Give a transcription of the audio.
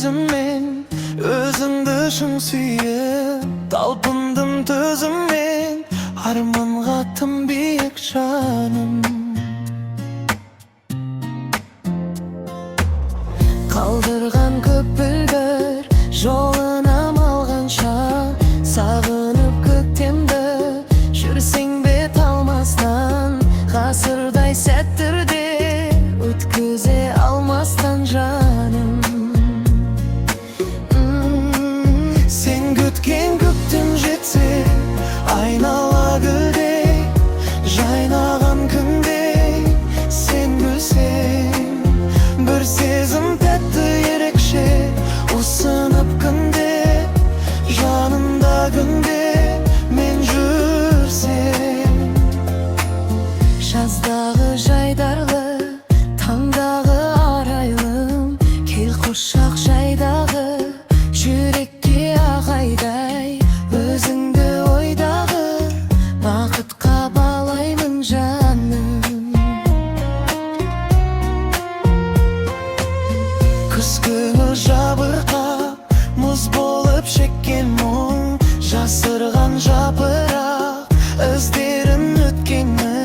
көзіммен, өзіңді шын сүйіп, талпындым төзіммен, арманға тым биік жаным. Қалдырған көп бүлдір жолына малғанша, сағынып көктемді жүрсең бет алмастан, ғасырдай сәттерде өткізе алмастан жаным. Сен күткен көктем жетсе, айнала гүлдей жайнаған күндей, сен гүлсең, бір сезім тәтті ерекше, ұсынып күнде, жанымда күнде мен жүрсем. Жаздағы жайдарлы, таңдағы арайлым, кел құшақ жайдағы, жүрекке ағайдай, өзіңді ойдағы, бақытқа балаймын жаным. Күз күні жабырқап, мұз болып шеккен мұң, жасырған жапырақ, іздерін өткенмін.